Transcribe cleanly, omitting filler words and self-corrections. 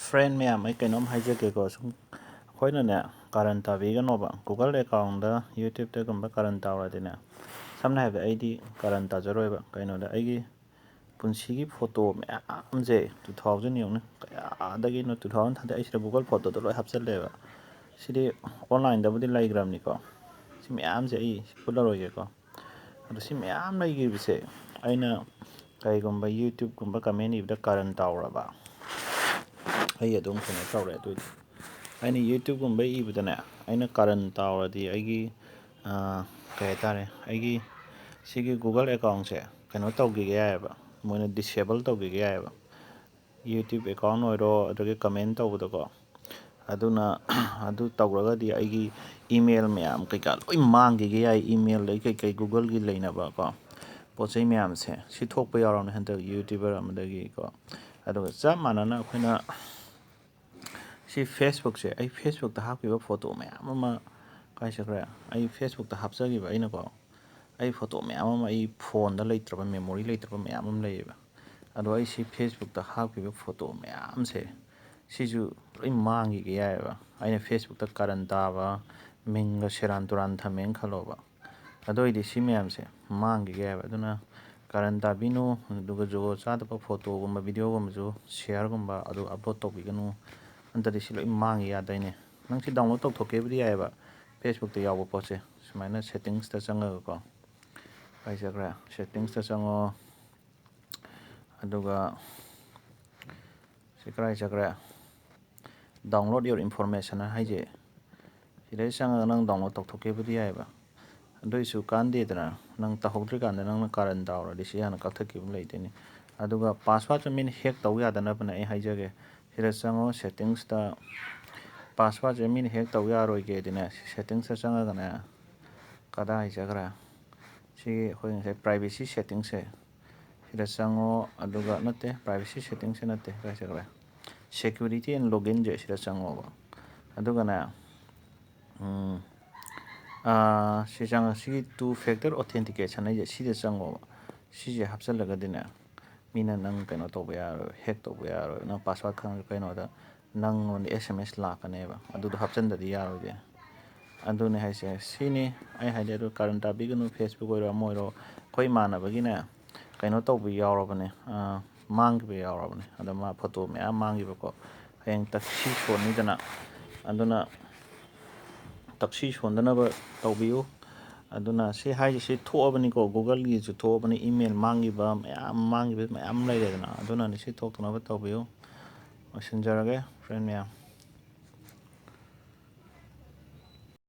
Friend ma'am, I cannot hijack a cosum. Quite a current vegan over Google account, YouTube take on current tower dinner. Some have ID current as a river, kind of the ID. Punsi photo, Amze 2000 young, again 2000, I should Google photo to have said lever. See online, the body like Gramnico. See me, I'm the Polaroico. And see me, I'm like you say. I know. I go by YouTube, come back a many of the current tower about. I don't know how to ꯑꯩꯅ ꯌꯨꯇ꯭ꯌꯨꯕꯒꯨꯝꯕ ꯏꯕꯗꯅꯦ ꯑꯩꯅ ꯀꯔꯟ ꯇꯥꯎꯔꯗꯤ ꯑꯩꯒꯤ ꯀꯩ ꯍꯥꯏꯇꯥꯔꯦ ꯑꯩꯒꯤ ꯁꯤꯒꯤ Google ꯑꯦꯀꯥꯎꯟꯁꯦ ꯀꯩꯅꯣ ꯇꯧꯈꯤꯒꯦ ꯌꯥꯏꯑꯕ ꯃꯣꯏꯅ ꯗꯤꯁꯦꯕꯜ ꯇꯧꯈꯤꯒꯦ ꯌꯥꯏꯑꯕ ꯌꯨꯇ꯭ꯌꯨꯕ ꯑꯦꯀꯥꯎꯟ ꯑꯣꯏꯔꯣ ꯑꯗꯨꯗꯒꯤ ꯀꯃꯦꯟ ꯇꯧꯕꯗꯀꯣ ꯑꯗꯨꯅ ꯑꯗꯨ ꯇꯧꯔꯒꯗꯤ ꯑꯩꯒꯤ ꯏꯃꯦꯜ ꯃꯌꯥꯝ ꯀꯩꯀꯥ ꯂꯣꯏ ꯃꯥꯡꯈꯤꯒꯦ ꯌꯥꯏ ꯏꯃꯦꯜꯗꯩ ꯀꯩꯀꯩ ꯒꯨꯒꯜꯒꯤ ꯂꯩꯅꯕꯀꯣ ꯄꯣꯠ ꯆꯩ ꯃꯌꯥꯝꯁꯦ ꯁꯤ ꯊꯣꯛꯄ ꯌꯥꯎꯔꯕꯅꯦ ꯍꯟꯗꯛ ꯌꯨꯇ꯭ꯌꯨꯕꯔ ꯑꯃꯗꯒꯤꯀꯣ ꯑꯗꯨꯒ ꯆꯞ ꯃꯥꯟꯅꯅ ꯑꯩꯈꯣꯏꯅ ꯁꯤ ꯐꯦꯁꯕꯨꯛꯁꯦ ꯑꯩ ꯐꯦꯁꯕꯨꯛꯇ ꯍꯥꯞꯈꯤꯕ ꯐꯣꯇꯣ ꯃꯌꯥꯝ ꯑꯃ ꯀꯥꯏ ꯆꯠꯈ꯭ꯔꯦ ꯑꯩ ꯐꯦꯁꯕꯨꯛꯇ ꯍꯥꯞꯆꯈꯤꯕ ꯑꯩꯅꯀꯣ ꯑꯩ ꯐꯣꯇꯣ ꯃꯌꯥꯝ ꯑꯃ ꯑꯩ ꯐꯣꯟꯗ ꯂꯩꯇ꯭ꯔꯕ ꯃꯦꯃꯣꯔꯤ ꯂꯩꯇ꯭ꯔꯕ ꯃꯌꯥꯝ ꯑꯃ ꯂꯩꯌꯦꯕ ꯑꯗꯣ ꯑꯩ ꯁꯤ ꯐꯦꯁꯕꯨꯛꯇ ꯍꯥꯞꯈꯤꯕ ꯐꯣꯇꯣ ꯃꯌꯥꯝꯁꯦ ꯁꯤꯁꯨ ꯂꯣꯏ ꯃꯥꯡꯈꯤꯒꯦ ꯌꯥꯏꯑꯕ ꯑꯩꯅ ꯐꯦꯁꯕꯨꯛꯇ ꯀꯔꯟ ꯇꯥꯕ ꯃꯤꯡꯒ ꯁꯦꯔꯥꯟ ꯇꯨꯔꯥꯟ ꯊꯝꯃꯦꯅ ꯈꯜꯂꯣꯕ ꯑꯗꯨ ꯑꯣꯏꯗꯤ ꯁꯤ ꯃꯌꯥꯝꯁꯦ ꯃꯥꯡꯈꯤꯒꯦ ꯌꯥꯏꯑꯕ ꯑꯗꯨꯅ ꯀꯔꯟ ꯇꯥꯕꯤꯅꯨ ꯑꯗꯨꯒ ꯖꯨꯒꯣꯠ ꯆꯥꯗꯕ ꯐꯣꯇꯣꯒꯨꯝꯕ ꯚꯤꯗꯤꯑꯣꯒꯨꯝꯕꯁꯨ ꯁꯤꯌꯥꯔꯒꯨꯝꯕ ꯑꯗꯨ ꯑꯞꯂꯣꯗ ꯇꯧꯕꯤꯒꯅꯨ ꯑꯟꯇꯗꯤ ꯁꯤ ꯂꯣꯏ ꯃꯥꯡꯉꯤ ꯌꯥꯗꯣꯏꯅꯦ ꯅꯪ ꯁꯤ ꯗꯥꯎꯟꯂꯣꯗ ꯇꯧꯊꯣꯛꯀꯦꯕꯨꯗꯤ ꯌꯥꯏꯑꯕ ꯐꯦꯁꯕꯨꯛꯇ ꯌꯥꯎꯕ ꯄꯣꯠꯁꯦ ꯁꯨꯃꯥꯏꯅ ꯁꯦꯠꯇꯤꯡꯁꯇ ꯆꯪꯉꯒꯀꯣ ꯆꯠꯈ꯭ꯔꯦ ꯁꯦꯠꯇꯤꯡꯁꯇ ꯆꯪꯉꯣ ꯑꯗꯨꯒ ꯁꯤ ꯀꯔꯥꯏ ꯆꯠꯈ꯭ꯔꯦ ꯗꯥꯎꯟꯂꯣꯗ ꯌꯣꯔ ꯏꯟꯐꯣꯔꯃꯦꯁꯟ ꯍꯥꯏꯁꯦ ꯁꯤꯗꯩ ꯆꯪꯉꯒ ꯅꯪ ꯗꯥꯎꯟꯂꯣꯗ ꯇꯧꯊꯣꯛꯀꯦꯕꯨꯗꯤ ꯌꯥꯏꯑꯕ ꯑꯗꯨꯏꯁꯨ ꯀꯥꯟꯗꯦꯗꯅ ꯅꯪ ꯇꯧꯍꯧꯗ꯭ꯔꯤꯀꯥꯟꯗ ꯅꯪꯅ ꯀꯥꯔꯟ ꯇꯥꯎꯔꯗꯤ ꯁꯤ ꯍꯥꯟꯅ ꯀꯛꯊꯠꯈꯤꯕ ꯂꯩꯗꯣꯏꯅꯤ ꯑꯗꯨꯒ ꯄꯥꯁꯋꯥꯔꯗꯁꯨ ꯃꯤꯅ ꯍꯦꯛ ꯇꯧ ꯌꯥꯗꯅꯕꯅꯦ ꯑꯩ ꯍꯥꯏꯖꯒꯦ ꯁꯤꯗ ꯆꯪꯉꯣ ꯁꯦꯠꯇꯤꯡꯁꯇ ꯄꯥꯁꯋꯥꯔꯗꯁꯦ ꯃꯤꯅ ꯍꯦꯛ ꯇꯧ ꯌꯥꯔꯣꯏꯒꯦꯗꯤꯅꯦ ꯁꯦꯠꯇꯤꯡꯁꯇ ꯆꯪꯉꯒꯅꯦ ꯀꯗꯥꯏ ꯆꯠꯈ꯭ꯔꯦ ꯁꯤ ꯑꯩꯈꯣꯏ ꯉꯁꯥꯏ ꯄ꯭ꯔꯥꯏꯚꯦꯁꯤ ꯁꯦꯠꯇꯤꯡꯁꯦ ꯁꯤꯗ ꯆꯪꯉꯣ ꯑꯗꯨꯒ ꯅꯠꯇꯦ ꯄ꯭ꯔꯥꯏꯚꯦꯁꯤ ꯁꯦꯠꯇꯤꯡꯁꯦ ꯅꯠꯇꯦ ꯀꯗꯥꯏ ꯆꯠꯈ꯭ꯔꯦ ꯁꯦꯀ꯭ꯌꯨꯔꯤꯇꯤ ꯑꯦꯟ ꯂꯣꯒꯏꯟꯁꯦ ꯁꯤꯗ ꯆꯪꯉꯣꯕ ꯑꯗꯨꯒꯅꯦ ꯁꯤ ꯆꯪꯉ ꯁꯤꯒꯤ ꯇꯨ ꯐꯦꯛꯇꯔ ꯑꯣꯊꯦꯟꯇꯤꯀꯦꯁꯟ ꯍꯥꯏꯁꯦ ꯁꯤꯗ ꯆꯪꯉꯣꯕ ꯁꯤꯁꯦ ꯍꯥꯞꯆꯜꯂꯒꯗꯤꯅꯦ ꯃꯤꯅ ꯅꯪ ꯀꯩꯅꯣ ꯇꯧꯕ ꯌꯥꯔꯣꯏ ꯍꯦꯛ ꯇꯧꯕ ꯌꯥꯔꯣꯏ ꯅꯪ ꯄꯥꯁꯋꯥꯔꯗ ꯈꯪꯉꯒ ꯀꯩꯅꯣꯗ ꯅꯪꯉꯣꯟꯗ SMS ꯂꯥꯛꯀꯅꯦꯕ ꯑꯗꯨꯗꯣ ꯍꯥꯞꯆꯟꯗꯗꯤ ꯌꯥꯔꯣꯏꯗꯦ ꯑꯗꯨꯅꯦ ꯍꯥꯏꯁꯦ ꯁꯤꯅꯤ ꯑꯩ ꯍꯥꯏꯗꯤ ꯑꯗꯨ ꯀꯔꯟ ꯇꯥꯕꯤꯒꯅꯨ ꯐꯦꯁꯕꯨꯛ ꯑꯣꯏꯔꯣ ꯑꯃ ꯑꯣꯏꯔꯣ ꯑꯩꯈꯣꯏ ꯏꯃꯥꯟꯅꯕꯒꯤꯅꯦ ꯀꯩꯅꯣ ꯇꯧꯕ ꯌꯥꯎꯔꯕꯅꯦ ꯃꯥꯡꯈꯤꯕ ꯌꯥꯎꯔꯕꯅꯦ ꯑꯗ ꯃꯥ ꯐꯣꯇꯣ ꯃꯌꯥꯝ ꯃꯥꯡꯈꯤꯕꯀꯣ ꯍꯌꯦꯡ ꯇꯛꯁꯤ ꯁꯣꯟꯅꯤꯗꯅ ꯑꯗꯨꯅ ꯇꯛꯁꯤ ꯁꯣꯟꯗꯅꯕ ꯇꯧꯕꯤꯌꯨ ꯑꯗꯨꯅ ꯁꯤ ꯍꯥꯏꯁꯦ ꯁꯤ ꯊꯣꯛꯑꯕꯅꯤꯀꯣ ꯒꯨꯒꯜꯒꯤꯁꯨ ꯊꯣꯛꯑꯕꯅꯤ ꯏꯃꯦꯜ ꯃꯥꯡꯈꯤꯕ ꯃꯌꯥꯝ ꯃꯌꯥꯝ ꯂꯩꯔꯦꯗꯅ ꯑꯗꯨꯅꯅꯤ ꯁꯤ ꯊꯣꯛꯇꯅꯕ ꯇꯧꯕꯤꯌꯨ ꯂꯣꯏꯁꯤꯟꯖꯔꯒꯦ ꯐ꯭ꯔꯦꯟ ꯃꯌꯥꯝ